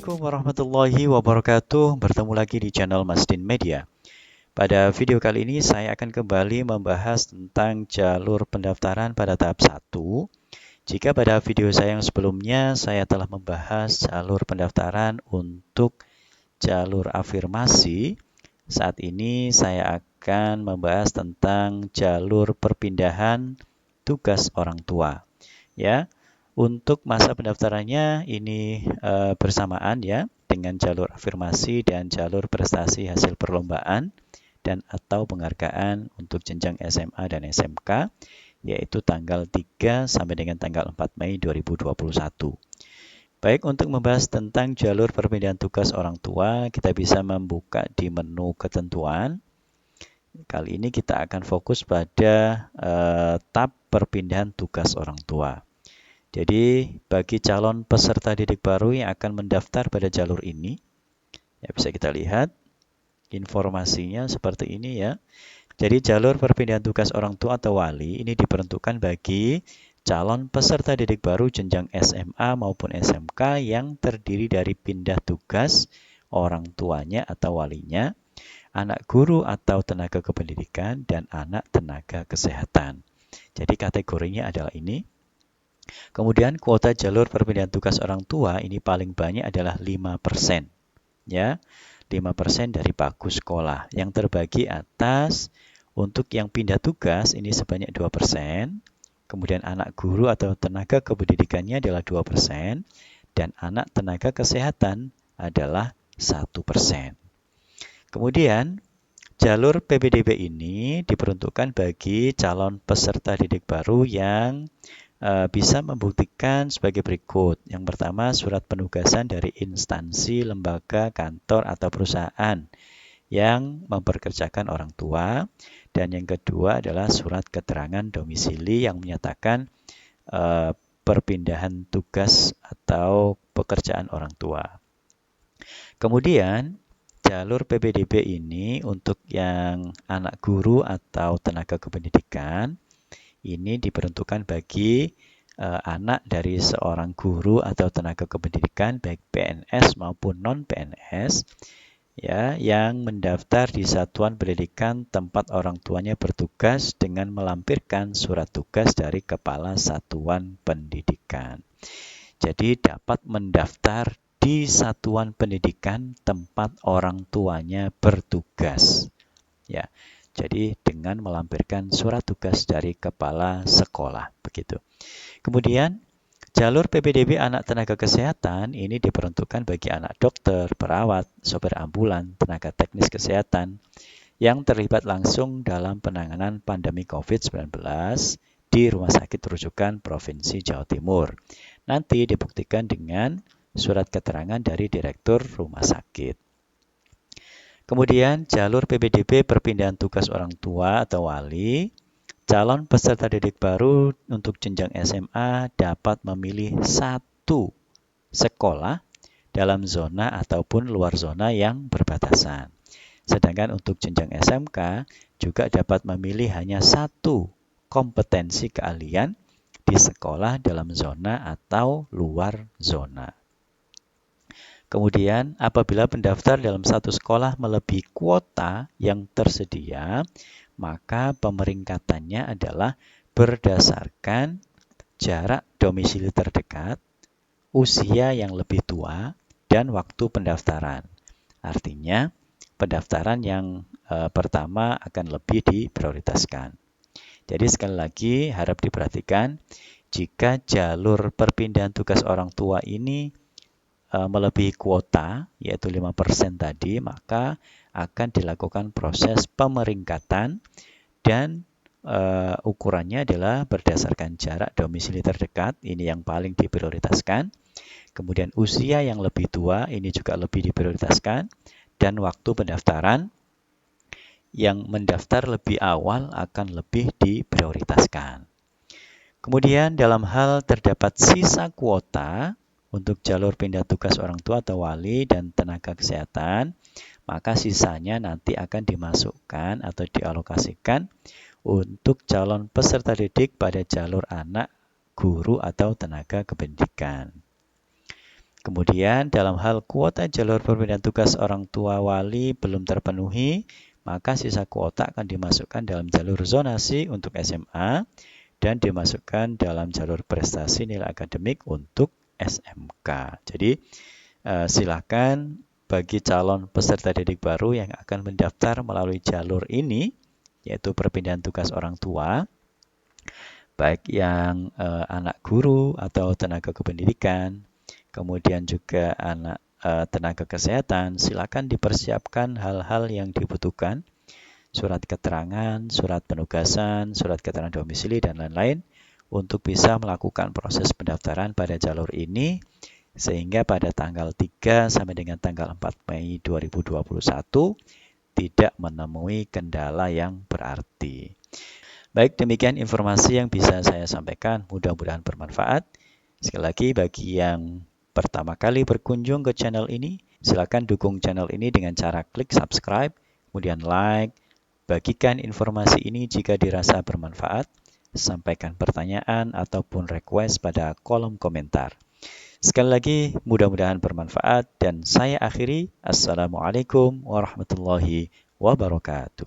Assalamualaikum warahmatullahi wabarakatuh. Bertemu lagi di channel Masdin Media. Pada video kali ini saya akan kembali membahas tentang jalur pendaftaran pada tahap 1. Jika pada video saya yang sebelumnya saya telah membahas jalur pendaftaran untuk jalur afirmasi, saat ini saya akan membahas tentang jalur perpindahan tugas orang tua. Ya. Untuk masa pendaftarannya ini bersamaan ya dengan jalur afirmasi dan jalur prestasi hasil perlombaan dan atau penghargaan untuk jenjang SMA dan SMK, yaitu tanggal 3 sampai dengan tanggal 4 Mei 2021. Baik, untuk membahas tentang jalur perpindahan tugas orang tua, kita bisa membuka di menu ketentuan. Kali ini kita akan fokus pada tab perpindahan tugas orang tua. Jadi, bagi calon peserta didik baru yang akan mendaftar pada jalur ini, ya bisa kita lihat informasinya seperti ini ya. Jadi, jalur perpindahan tugas orang tua atau wali ini diperuntukkan bagi calon peserta didik baru jenjang SMA maupun SMK yang terdiri dari pindah tugas orang tuanya atau walinya, anak guru atau tenaga kependidikan, dan anak tenaga kesehatan. Jadi, kategorinya adalah ini. Kemudian kuota jalur perpindahan tugas orang tua ini paling banyak adalah 5%. Ya, 5% dari pagu sekolah. Yang terbagi atas untuk yang pindah tugas ini sebanyak 2%. Kemudian anak guru atau tenaga kependidikannya adalah 2%. Dan anak tenaga kesehatan adalah 1%. Kemudian jalur PPDB ini diperuntukkan bagi calon peserta didik baru yang bisa membuktikan sebagai berikut. Yang pertama, surat penugasan dari instansi, lembaga, kantor, atau perusahaan yang memperkerjakan orang tua. Dan yang kedua adalah surat keterangan domisili yang menyatakan perpindahan tugas atau pekerjaan orang tua. Kemudian, jalur PPDB ini untuk yang anak guru atau tenaga kependidikan, ini diperuntukkan bagi anak dari seorang guru atau tenaga kependidikan baik PNS maupun non-PNS ya yang mendaftar di satuan pendidikan tempat orang tuanya bertugas dengan melampirkan surat tugas dari kepala satuan pendidikan. Jadi dapat mendaftar di satuan pendidikan tempat orang tuanya bertugas. Ya. Jadi dengan melampirkan surat tugas dari kepala sekolah, begitu. Kemudian jalur PPDB anak tenaga kesehatan ini diperuntukkan bagi anak dokter, perawat, sopir ambulan, tenaga teknis kesehatan yang terlibat langsung dalam penanganan pandemi COVID-19 di Rumah Sakit Rujukan Provinsi Jawa Timur. Nanti dibuktikan dengan surat keterangan dari Direktur Rumah Sakit. Kemudian jalur PPDB perpindahan tugas orang tua atau wali, calon peserta didik baru untuk jenjang SMA dapat memilih satu sekolah dalam zona ataupun luar zona yang berbatasan. Sedangkan untuk jenjang SMK juga dapat memilih hanya satu kompetensi keahlian di sekolah dalam zona atau luar zona. Kemudian, apabila pendaftar dalam satu sekolah melebihi kuota yang tersedia, maka pemeringkatannya adalah berdasarkan jarak domisili terdekat, usia yang lebih tua, dan waktu pendaftaran. Artinya, pendaftaran yang pertama akan lebih diprioritaskan. Jadi sekali lagi harap diperhatikan, jika jalur perpindahan tugas orang tua ini melebihi kuota, yaitu 5% tadi, maka akan dilakukan proses pemeringkatan dan ukurannya adalah berdasarkan jarak domisili terdekat, ini yang paling diprioritaskan. Kemudian usia yang lebih tua, ini juga lebih diprioritaskan. Dan waktu pendaftaran, yang mendaftar lebih awal akan lebih diprioritaskan. Kemudian dalam hal terdapat sisa kuota, untuk jalur pindah tugas orang tua atau wali dan tenaga kesehatan, maka sisanya nanti akan dimasukkan atau dialokasikan untuk calon peserta didik pada jalur anak, guru, atau tenaga kependidikan. Kemudian dalam hal kuota jalur perpindahan tugas orang tua wali belum terpenuhi, maka sisa kuota akan dimasukkan dalam jalur zonasi untuk SMA dan dimasukkan dalam jalur prestasi nilai akademik untuk SMK. Jadi silakan bagi calon peserta didik baru yang akan mendaftar melalui jalur ini, yaitu perpindahan tugas orang tua, baik yang anak guru atau tenaga kependidikan, kemudian juga anak tenaga kesehatan, silakan dipersiapkan hal-hal yang dibutuhkan, surat keterangan, surat penugasan, surat keterangan domisili, dan lain-lain untuk bisa melakukan proses pendaftaran pada jalur ini sehingga pada tanggal 3 sampai dengan tanggal 4 Mei 2021 tidak menemui kendala yang berarti. Baik, demikian informasi yang bisa saya sampaikan, mudah-mudahan bermanfaat. Sekali lagi, bagi yang pertama kali berkunjung ke channel ini, silakan dukung channel ini dengan cara klik subscribe, kemudian like, bagikan informasi ini jika dirasa bermanfaat, sampaikan pertanyaan ataupun request pada kolom komentar. Sekali lagi, mudah-mudahan bermanfaat dan saya akhiri. Assalamualaikum warahmatullahi wabarakatuh.